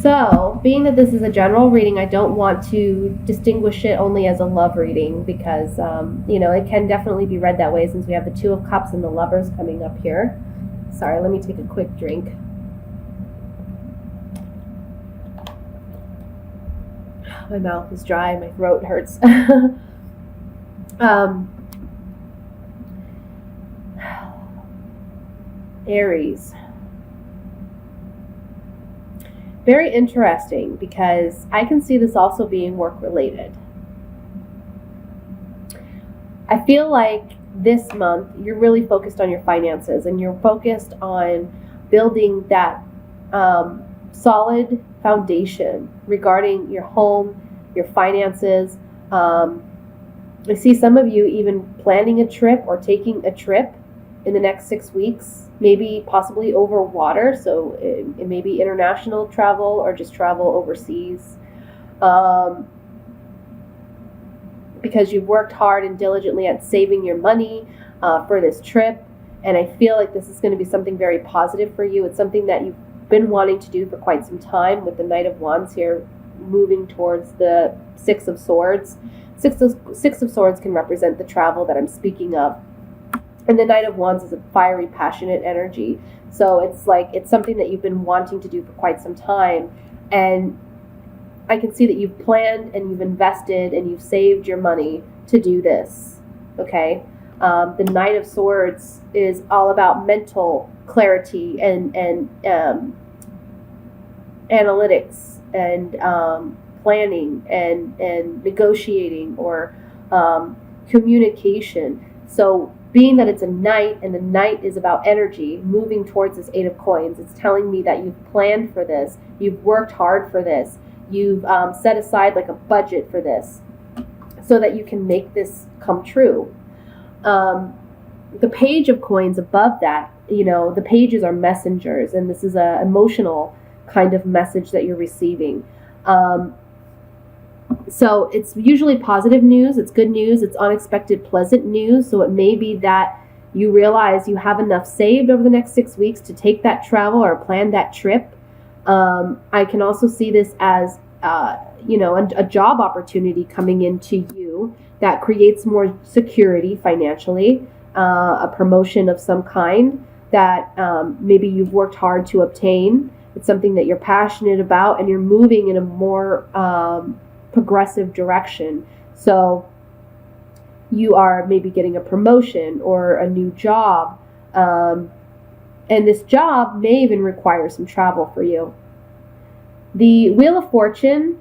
So, being that this is a general reading, I don't want to distinguish it only as a love reading because, it can definitely be read that way since we have the Two of Cups and the Lovers coming up here. Sorry, let me take a quick drink. My mouth is dry, my throat hurts. Aries. Very interesting because I can see this also being work related. I feel like this month you're really focused on your finances and you're focused on building that solid foundation regarding your home, your finances. I see some of you even planning a trip or taking a trip in the next 6 weeks, maybe possibly over water. So it may be international travel or just travel overseas. Because you've worked hard and diligently at saving your money for this trip. And I feel like this is going to be something very positive for you. It's something that you've been wanting to do for quite some time with the Knight of Wands here moving towards the Six of Swords. Six of Swords can represent the travel that I'm speaking of. And the Knight of Wands is a fiery, passionate energy. So it's something that you've been wanting to do for quite some time. And I can see that you've planned and you've invested and you've saved your money to do this. Okay? The Knight of Swords is all about mental clarity and analytics and planning and negotiating or communication. So being that it's a knight and the knight is about energy moving towards this Eight of Coins, it's telling me that you've planned for this, you've worked hard for this, you've set aside like a budget for this so that you can make this come true. The Page of Coins above that, the pages are messengers, and this is an emotional kind of message that you're receiving. So it's usually positive news, it's good news, it's unexpected, pleasant news. So it may be that you realize you have enough saved over the next 6 weeks to take that travel or plan that trip. I can also see this as, a job opportunity coming into you that creates more security financially, a promotion of some kind that maybe you've worked hard to obtain. It's something that you're passionate about and you're moving in a more progressive direction. So you are maybe getting a promotion or a new job. And this job may even require some travel for you. The Wheel of Fortune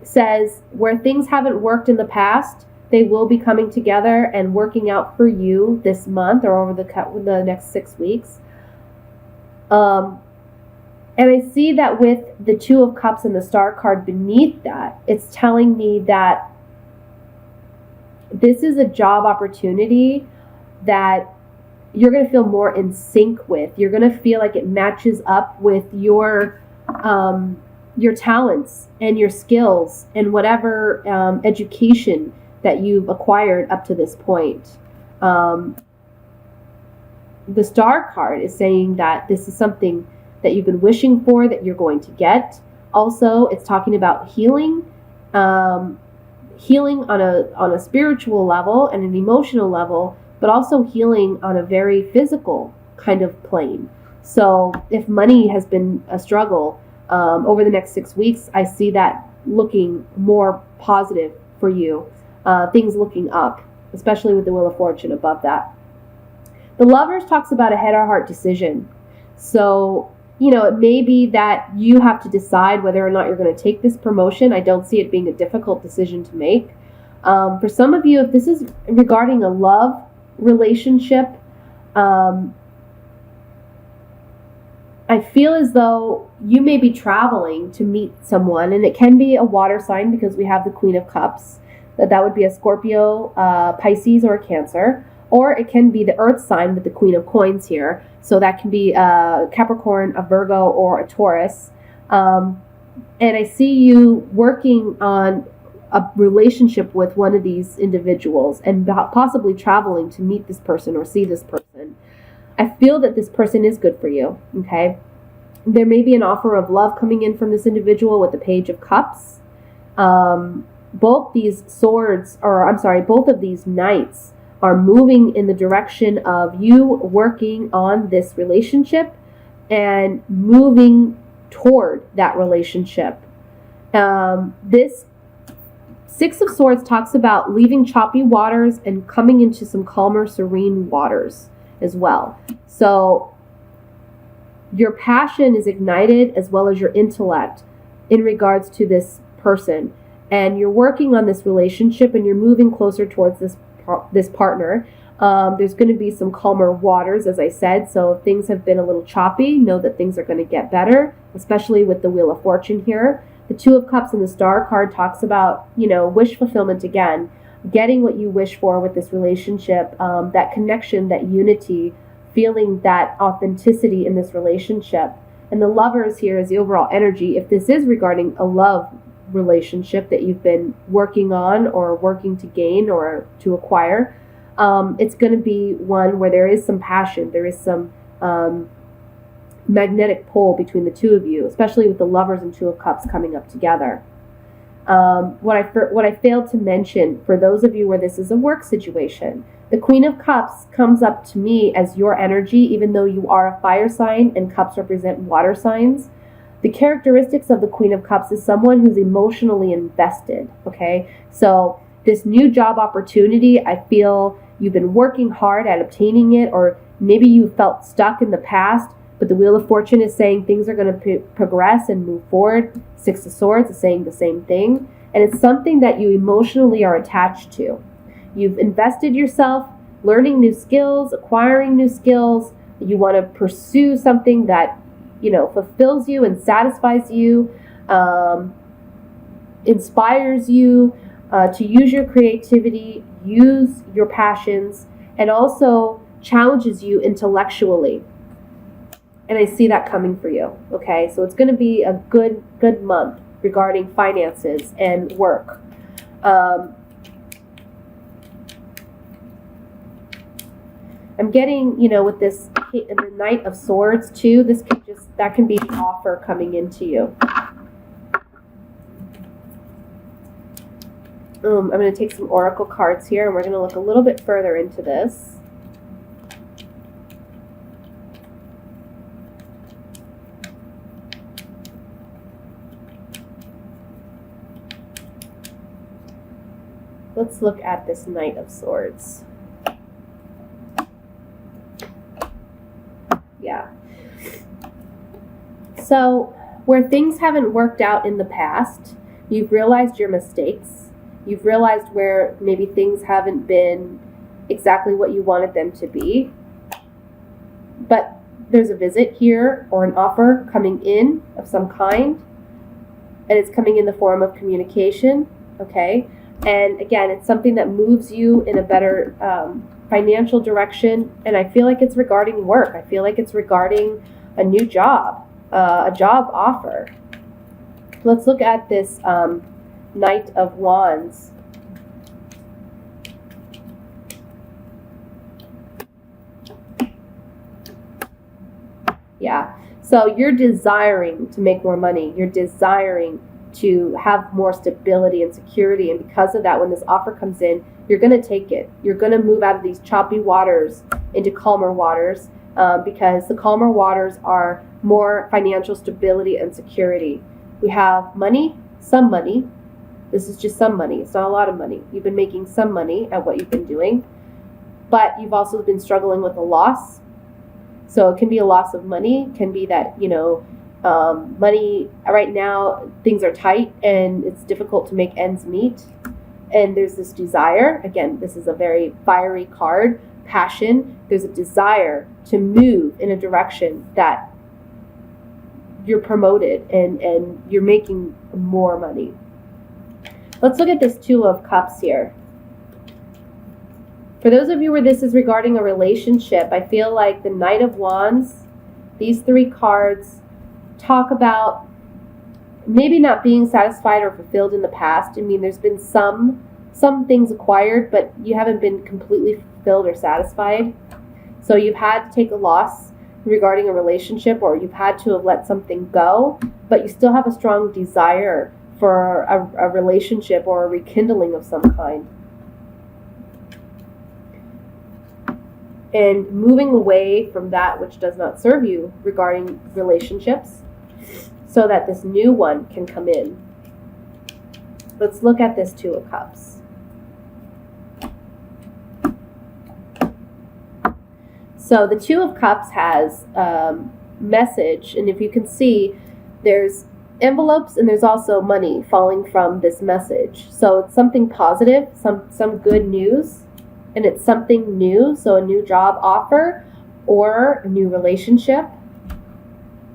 says where things haven't worked in the past, they will be coming together and working out for you this month or over the next 6 weeks. And I see that with the Two of Cups and the Star card beneath that, it's telling me that this is a job opportunity that you're going to feel more in sync with. You're going to feel like it matches up with your talents and your skills and whatever education that you've acquired up to this point. The Star card is saying that this is something that you've been wishing for, that you're going to get. Also, it's talking about healing on a spiritual level and an emotional level, but also healing on a very physical kind of plane. So if money has been a struggle over the next 6 weeks, I see that looking more positive for you. Things looking up, especially with the Wheel of Fortune above that. The Lovers talks about a head or heart decision. So it may be that you have to decide whether or not you're going to take this promotion. I don't see it being a difficult decision to make. For some of you, if this is regarding a love relationship, I feel as though you may be traveling to meet someone, and it can be a water sign because we have the Queen of Cups. That would be a Scorpio, Pisces, or a Cancer. Or it can be the earth sign with the Queen of Coins here. So that can be a Capricorn, a Virgo, or a Taurus. And I see you working on a relationship with one of these individuals and possibly traveling to meet this person or see this person. I feel that this person is good for you, okay? There may be an offer of love coming in from this individual with the Page of Cups. Both these swords, or I'm sorry, both of these knights are moving in the direction of you working on this relationship and moving toward that relationship. This Six of Swords talks about leaving choppy waters and coming into some calmer, serene waters as well. So your passion is ignited as well as your intellect in regards to this person. And you're working on this relationship and you're moving closer towards this partner. There's going to be some calmer waters, as I said. So if things have been a little choppy, know that things are going to get better, especially with the Wheel of Fortune here. The Two of Cups and the Star card talks about, wish fulfillment again, getting what you wish for with this relationship, that connection, that unity, feeling that authenticity in this relationship. And the Lovers here is the overall energy. If this is regarding a love relationship that you've been working on or working to gain or to acquire, it's going to be one where there is some passion, there is some magnetic pull between the two of you, especially with the Lovers and Two of Cups coming up together. What I failed to mention, for those of you where this is a work situation, the Queen of Cups comes up to me as your energy, even though you are a fire sign and cups represent water signs. The characteristics of the Queen of Cups is someone who's emotionally invested, okay? So this new job opportunity, I feel you've been working hard at obtaining it, or maybe you felt stuck in the past, but the Wheel of Fortune is saying things are going to progress and move forward. Six of Swords is saying the same thing. And it's something that you emotionally are attached to. You've invested yourself learning new skills, acquiring new skills. You want to pursue something that, fulfills you and satisfies you, inspires you to use your creativity, use your passions, and also challenges you intellectually. And I see that coming for you, okay? So it's going to be a good month regarding finances and work. I'm getting, with this, the Knight of Swords too, that can be an offer coming into you. I'm going to take some oracle cards here, and we're going to look a little bit further into this. Let's look at this Knight of Swords. Yeah. So, where things haven't worked out in the past, you've realized your mistakes. You've realized where maybe things haven't been exactly what you wanted them to be. But there's a visit here or an offer coming in of some kind. And it's coming in the form of communication, okay? And again, it's something that moves you in a better financial direction. And I feel like it's regarding work. I feel like it's regarding a new job, a job offer. Let's look at this Knight of Wands. Yeah. So you're desiring to make more money. You're desiring to have more stability and security. And because of that, when this offer comes in, you're going to take it. You're going to move out of these choppy waters into calmer waters, because the calmer waters are more financial stability and security. We have money, some money. This is just some money. It's not a lot of money. You've been making some money at what you've been doing, but you've also been struggling with a loss. So it can be a loss of money. It can be that, money right now, things are tight and it's difficult to make ends meet. And there's this desire. Again, this is a very fiery card, passion. There's a desire to move in a direction that you're promoted and you're making more money. Let's look at this Two of Cups here. For those of you where this is regarding a relationship, I feel like the Knight of Wands, these three cards talk about maybe not being satisfied or fulfilled in the past. I mean, there's been some things acquired, but you haven't been completely fulfilled or satisfied. So you've had to take a loss. regarding a relationship, or you've had to have let something go, but you still have a strong desire for a relationship or a rekindling of some kind. And moving away from that which does not serve you regarding relationships so that this new one can come in. Let's look at this Two of Cups. So the Two of Cups has message, and if you can see, there's envelopes and there's also money falling from this message. So it's something positive, some good news, and it's something new, so a new job offer or a new relationship.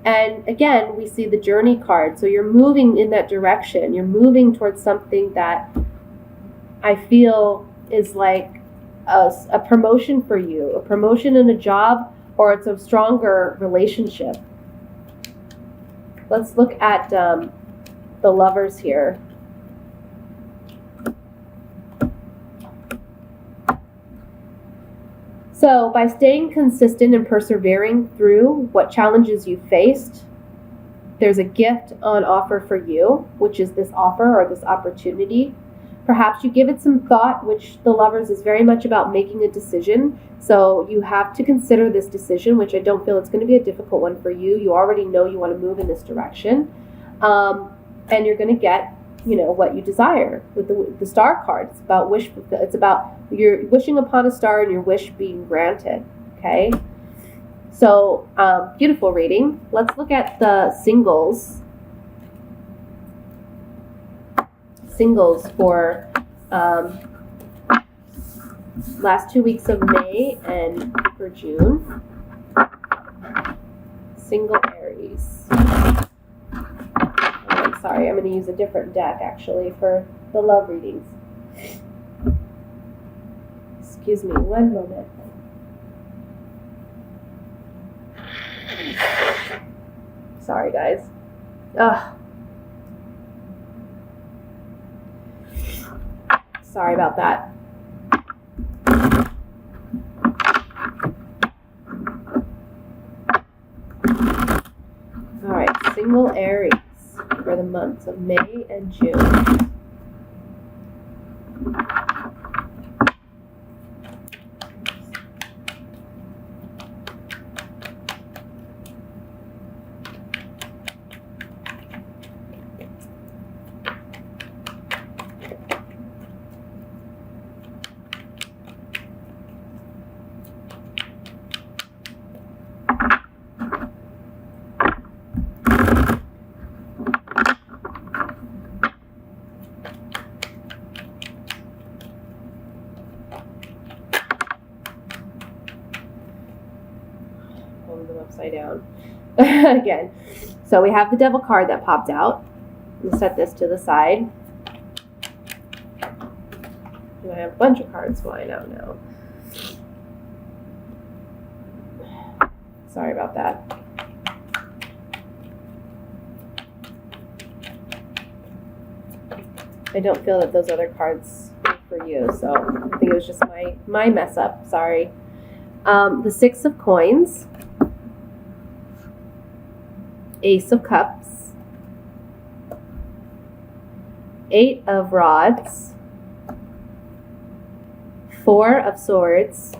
And again, we see the Journey card, so you're moving in that direction. You're moving towards something that I feel is like a promotion for you, a promotion in a job, or it's a stronger relationship. Let's look at the Lovers here. So by staying consistent and persevering through what challenges you faced, there's a gift on offer for you, which is this offer or this opportunity. Perhaps you give it some thought, which the Lovers is very much about making a decision. So you have to consider this decision, which I don't feel it's going to be a difficult one for you. You already know you want to move in this direction. And you're going to get, what you desire with the Star card. It's about wish. It's about you're wishing upon a star and your wish being granted. Okay. So beautiful reading. Let's look at the singles. Singles for last 2 weeks of May and for June. Single Aries. I'm sorry, I'm going to use a different deck actually for the love readings. Excuse me, one moment. Sorry, guys. Ugh. Sorry about that. All right, single Aries for the months of May and June. Them upside down again. So we have the Devil card that popped out. We'll set this to the side. I have a bunch of cards flying out now. Sorry about that. I don't feel that those other cards are for you, so I think it was just my mess up. Sorry. The Six of Coins, Ace of Cups, Eight of Rods, Four of Swords,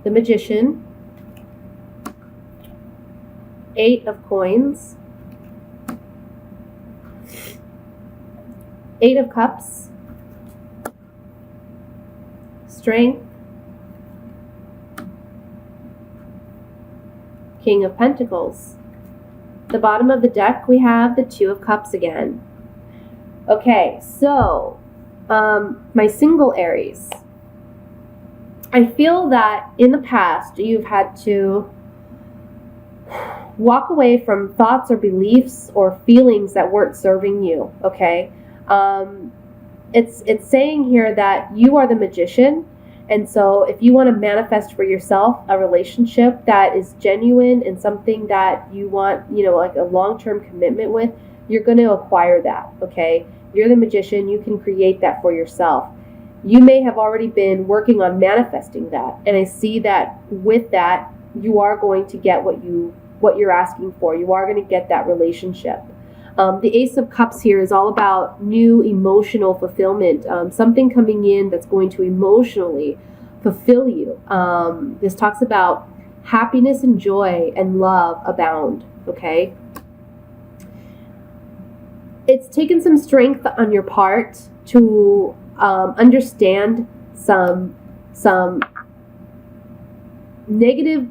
the Magician, Eight of Coins, Eight of Cups, Strength, King of Pentacles. The bottom of the deck, we have the Two of Cups again. Okay, so my single Aries. I feel that in the past you've had to walk away from thoughts or beliefs or feelings that weren't serving you, okay? It's saying here that you are the magician. And so if you want to manifest for yourself a relationship that is genuine and something that you want, like a long-term commitment with, you're going to acquire that, okay? You're the magician. You can create that for yourself. You may have already been working on manifesting that. And I see that with that, you are going to get what you're asking for. You are going to get that relationship. The Ace of Cups here is all about new emotional fulfillment, something coming in that's going to emotionally fulfill you. This talks about happiness and joy and love abound, okay? It's taken some strength on your part to understand some negative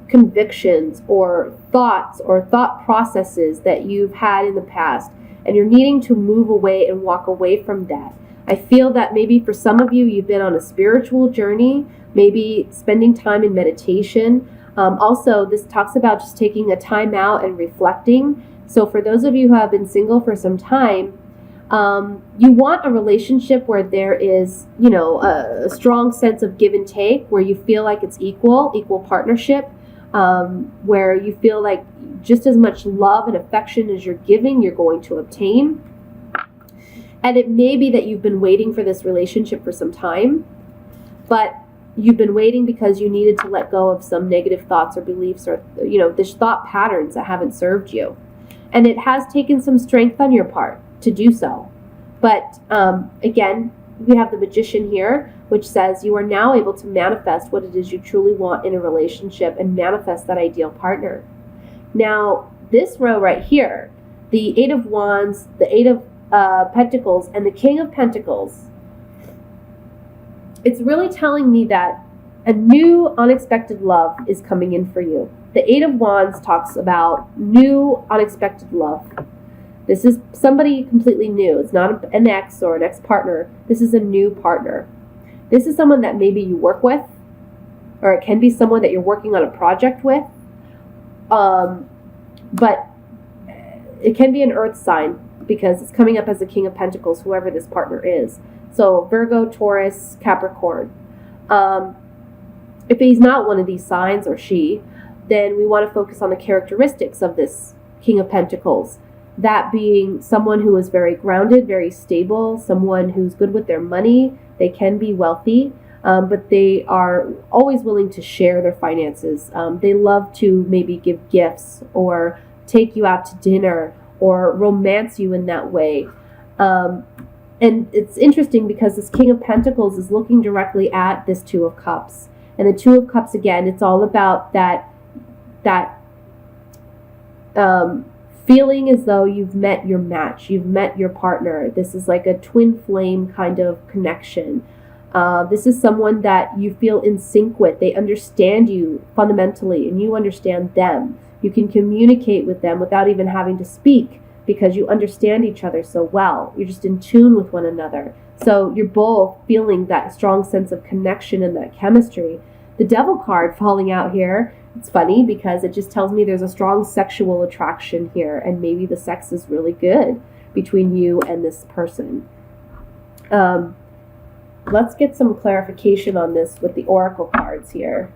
convictions or thoughts or thought processes that you've had in the past, and you're needing to move away and walk away from that. I feel that maybe for some of you, you've been on a spiritual journey, maybe spending time in meditation. Also, this talks about just taking a time out and reflecting. So for those of you who have been single for some time, you want a relationship where there is, a strong sense of give and take, where you feel like it's equal partnership, where you feel like just as much love and affection as you're giving, you're going to obtain. And it may be that you've been waiting for this relationship for some time, but you've been waiting because you needed to let go of some negative thoughts or beliefs or, this thought patterns that haven't served you. And it has taken some strength on your part to do so. But again, we have the Magician here, which says you are now able to manifest what it is you truly want in a relationship and manifest that ideal partner. Now, this row right here, the Eight of Wands, the Eight of Pentacles, and the King of Pentacles, it's really telling me that a new unexpected love is coming in for you. The Eight of Wands talks about new unexpected love. This is somebody completely new. It's not an ex or an ex-partner. This is a new partner. This is someone that maybe you work with, or it can be someone that you're working on a project with. But it can be an earth sign because it's coming up as the King of Pentacles, whoever this partner is. So Virgo, Taurus, Capricorn. If he's not one of these signs, or she, then we want to focus on the characteristics of this King of Pentacles. That being someone who is very grounded, very stable, someone who's good with their money. They can be wealthy, but they are always willing to share their finances. They love to maybe give gifts or take you out to dinner or romance you in that way. And it's interesting because this King of Pentacles is looking directly at this Two of Cups. And the Two of Cups, again, it's all about that feeling as though you've met your match, you've met your partner. This is like a twin flame kind of connection. This is someone that you feel in sync with. They understand you fundamentally, and you understand them. You can communicate with them without even having to speak because you understand each other so well. You're just in tune with one another. So you're both feeling that strong sense of connection and that chemistry. The Devil card falling out here, it's funny because it just tells me there's a strong sexual attraction here, and maybe the sex is really good between you and this person. Let's get some clarification on this with the Oracle cards here.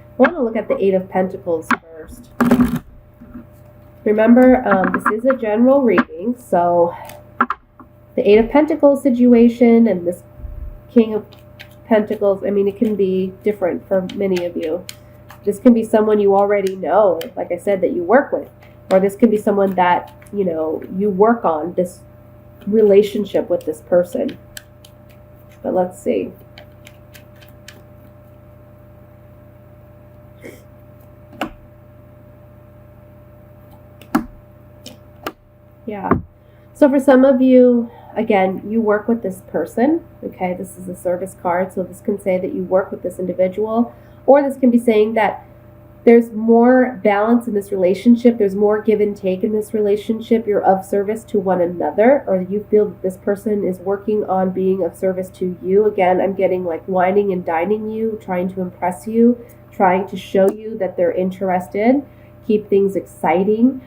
I want to look at the Eight of Pentacles first. Remember, this is a general reading, so the Eight of Pentacles situation and this King of Pentacles, I mean, it can be different for many of you. This can be someone you already know, like I said, that you work with. Or this can be someone that, you work on this relationship with this person. But let's see. Yeah. So for some of you, again, you work with this person. Okay, this is a service card. So this can say that you work with this individual. Or this can be saying that there's more balance in this relationship. There's more give and take in this relationship. You're of service to one another. Or you feel that this person is working on being of service to you. Again, I'm getting like whining and dining you, trying to impress you, trying to show you that they're interested, keep things exciting.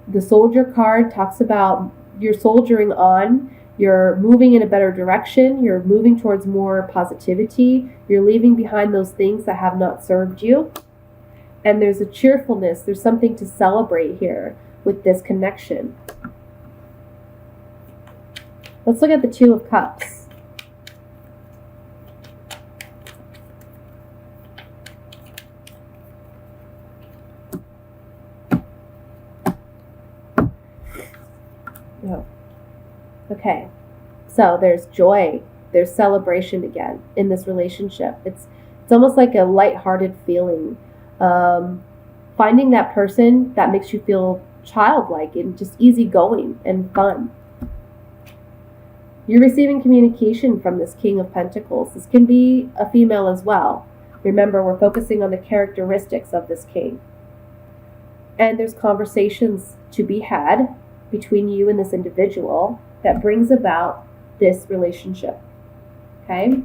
The Soldier card talks about you're soldiering on, You're moving in a better direction. You're moving towards more positivity. You're leaving behind those things that have not served you. And there's a cheerfulness. There's something to celebrate here with this connection. Let's look at the Two of Cups. Oh. Okay, so there's joy, there's celebration again in this relationship. It's almost like a lighthearted feeling. Finding that person that makes you feel childlike and just easygoing and fun. You're receiving communication from this King of Pentacles. This can be a female as well. Remember, we're focusing on the characteristics of this king. And there's conversations to be had between you and this individual that brings about this relationship. Okay?